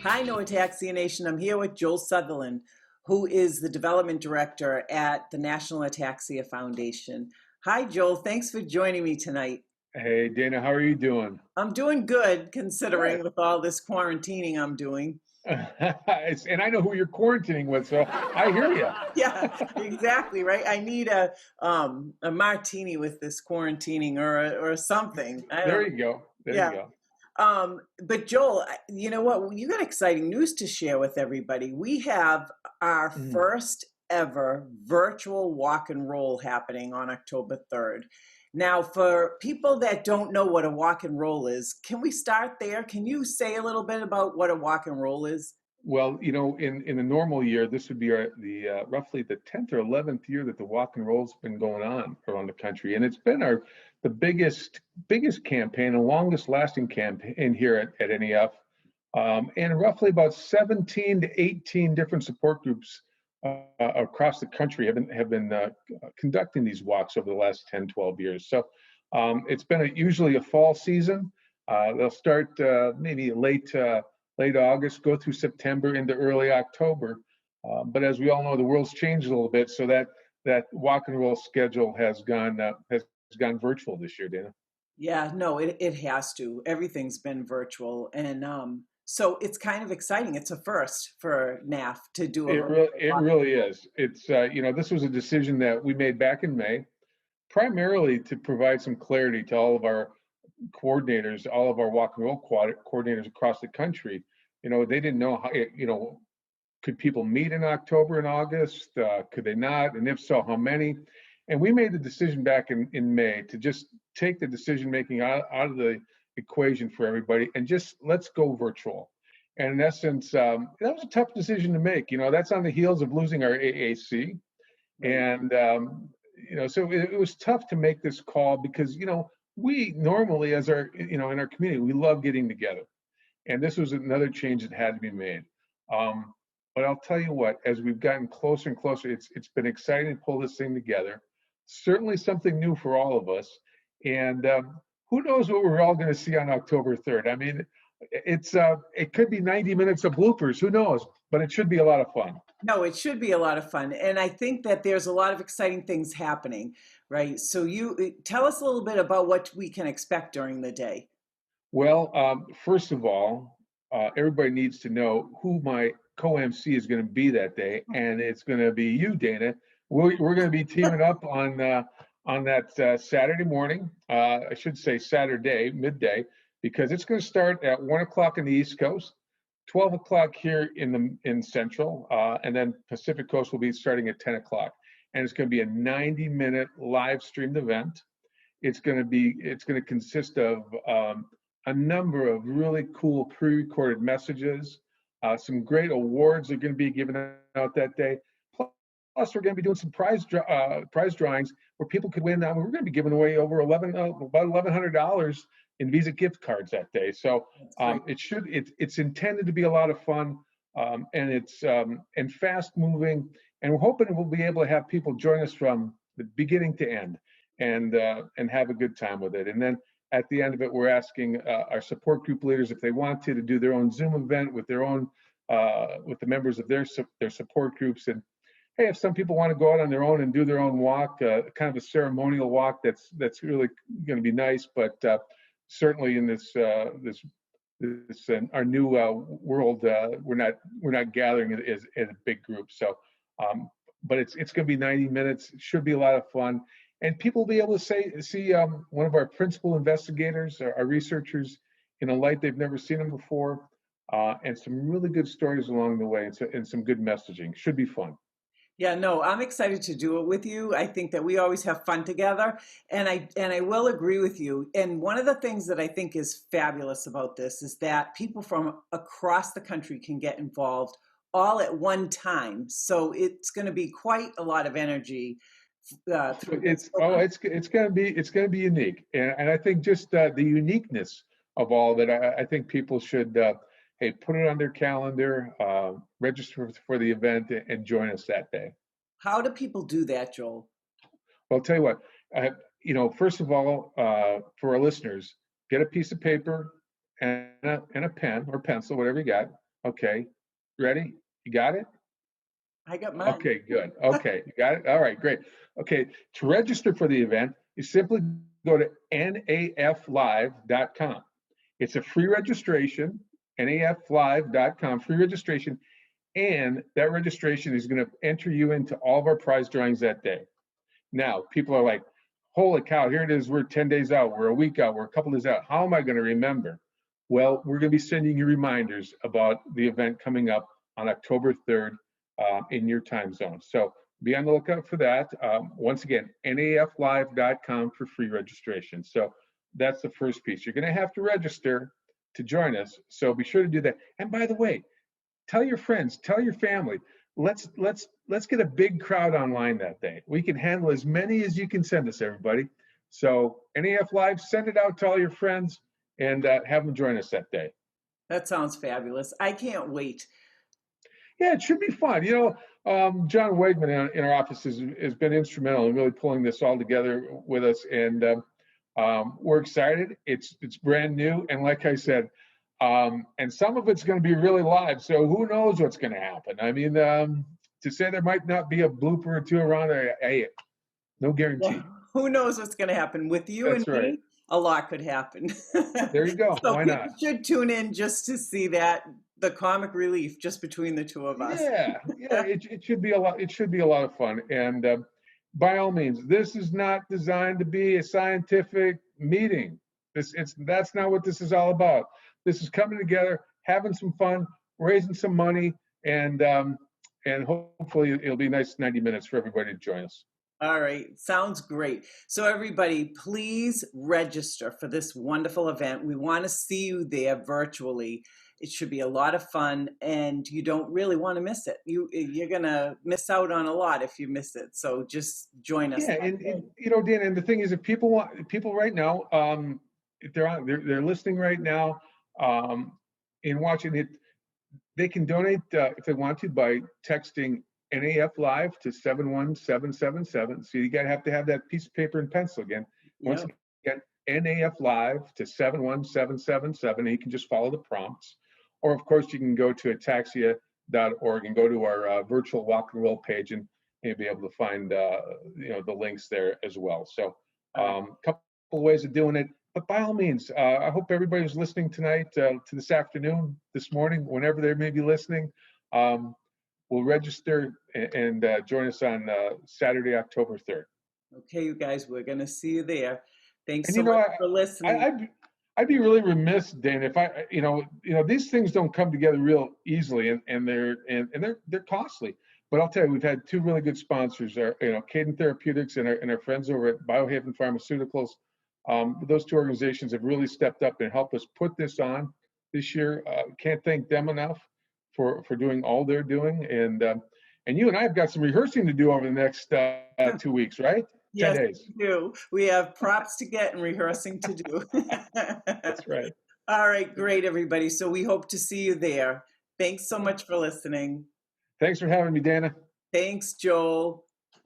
Hi, No Ataxia Nation. I'm here with Joel Sutherland, who is the development director at the National Ataxia Foundation. Hi, Joel. Thanks for joining me tonight. Hey, Dana, how are you doing? I'm doing good Good. considering with all this quarantining I'm doing. And I know who you're quarantining with, so I hear you. Yeah, exactly, right? I need a martini with this quarantining or something. I don't There know. you go. There you Yeah. go. But Joel, you know what? You got exciting news to share with everybody. We have our Mm. first ever virtual walk and roll happening on October 3rd. Now, for people that don't know what a walk and roll is, can we start there? Can you say a little bit about what a walk and roll is? Well, in a normal year, this would be the roughly the 10th or 11th year that the walk and roll's been going on around the country, and it's been the biggest campaign, the longest lasting campaign here at NEF, and roughly about 17 to 18 different support groups across the country have been conducting these walks over the last 10, 12 years. So it's been usually a fall season. They'll start maybe late August, go through September into early October. But as we all know, the world's changed a little bit, so that walk and roll schedule has gone virtual this year, Dana. Yeah, no, it has to. Everything's been virtual. And so it's kind of exciting. It's a first for NAF to do a virtual It walk. really is. It's this was a decision that we made back in May, primarily to provide some clarity to all of our coordinators, all of our walk and roll coordinators across the country. They didn't know how, could people meet in October and August? Could they not? And if so, how many? And we made the decision back in May to just take the decision making out of the equation for everybody and just let's go virtual. And in essence, that was a tough decision to make. That's on the heels of losing our AAC. Right. And, so it was tough to make this call because, we normally, as in our community, we love getting together. And this was another change that had to be made. But I'll tell you what, as we've gotten closer and closer, it's been exciting to pull this thing together. Certainly something new for all of us. And who knows what we're all going to see on October 3rd. I mean, it could be 90 minutes of bloopers. Who knows? But it should be a lot of fun. No, it should be a lot of fun. And I think that there's a lot of exciting things happening, right? So you tell us a little bit about what we can expect during the day. Well, first of all, everybody needs to know who my co-MC is going to be that day, and it's going to be you, Dana. We're going to be teaming up on that Saturday morning. I should say Saturday midday, because it's going to start at 1 o'clock in the East Coast, 12 o'clock here in Central, and then Pacific Coast will be starting at 10 o'clock, and it's going to be a 90-minute live streamed event. It's going to consist of a number of really cool pre-recorded messages. Some great awards are going to be given out that day. Plus, we're going to be doing some prize drawings where people could win. We're going to be giving away over about $1,100 in Visa gift cards that day. So it's intended to be a lot of fun, and it's and fast moving. And we're hoping we'll be able to have people join us from the beginning to end and have a good time with it. And then at the end of it, we're asking our support group leaders if they want to do their own Zoom event with their own with the members of their support groups. And hey, if some people want to go out on their own and do their own walk, kind of a ceremonial walk, that's really going to be nice. But certainly in this our new world, we're not gathering as a big group. So, but it's going to be 90 minutes. It should be a lot of fun. And people will be able to see one of our principal investigators, our researchers, in a light they've never seen them before, and some really good stories along the way, and some good messaging. Should be fun. Yeah, no, I'm excited to do it with you. I think that we always have fun together, and I will agree with you. And one of the things that I think is fabulous about this is that people from across the country can get involved all at one time. So it's going to be quite a lot of energy through this. It's going to be unique, and I think just the uniqueness of all of it. I think people should hey, put it on their calendar, register for the event, and join us that day. How do people do that, Joel? Well, I'll tell you what. First of all, for our listeners, get a piece of paper and a pen or pencil, whatever you got. Okay. Ready? You got it? I got mine. Okay, good. Okay, you got it? All right, great. Okay, to register for the event, you simply go to naflive.com. It's a free registration, naflive.com, free registration, and that registration is going to enter you into all of our prize drawings that day. Now, people are like, holy cow, here it is. We're 10 days out. We're a week out. We're a couple days out. How am I going to remember? Well, we're going to be sending you reminders about the event coming up on October 3rd in your time zone. So be on the lookout for that. Once again, naflive.com for free registration. So that's the first piece. You're going to have to register to join us. So be sure to do that. And by the way, tell your friends, tell your family. Let's get a big crowd online that day. We can handle as many as you can send us, everybody. So NAF Live, send it out to all your friends and have them join us that day. That sounds fabulous. I can't wait. Yeah, it should be fun. John Wegman in our office has been instrumental in really pulling this all together with us, and we're excited. It's brand new, and like I said, and some of it's going to be really live. So who knows what's going to happen? I mean, to say there might not be a blooper or two around there, hey, no guarantee. Well, who knows what's going to happen with you and That's right. me? A lot could happen. There you go. So Why people not? should tune in just to see the comic relief just between the two of us. Yeah, it should be a lot. It should be a lot of fun. And by all means, this is not designed to be a scientific meeting. That's not what this is all about. This is coming together, having some fun, raising some money, and hopefully it'll be a nice 90 minutes for everybody to join us. All right, sounds great. So everybody, please register for this wonderful event. We want to see you there virtually. It should be a lot of fun, and you don't really want to miss it. You're gonna miss out on a lot if you miss it. So just join us. Yeah, and Dan, and the thing is, if people right now, if they're listening right now, and watching it, they can donate if they want to by texting NAF Live to 71777. So you have to have that piece of paper and pencil again. Once again, NAF Live to 71777, and you can just follow the prompts. Or of course, you can go to ataxia.org and go to our virtual walk and roll page, and you'll be able to find the links there as well. So a couple of ways of doing it. But by all means, I hope everybody's listening tonight to this afternoon, this morning, whenever they may be listening. Will register and join us on Saturday, October 3rd. Okay, you guys, we're going to see you there. Thanks And so much for listening. I'd be really remiss, Dana, if these things don't come together real easily, and they're costly. But I'll tell you, we've had two really good sponsors, Cadent Therapeutics and our friends over at Biohaven Pharmaceuticals. Those two organizations have really stepped up and helped us put this on this year. Can't thank them enough for doing all they're doing. And you and I have got some rehearsing to do over the next 2 weeks, right? 10 Yes, days. we do. We have props to get and rehearsing to do. That's right. All right, great, everybody. So we hope to see you there. Thanks so much for listening. Thanks for having me, Dana. Thanks, Joel.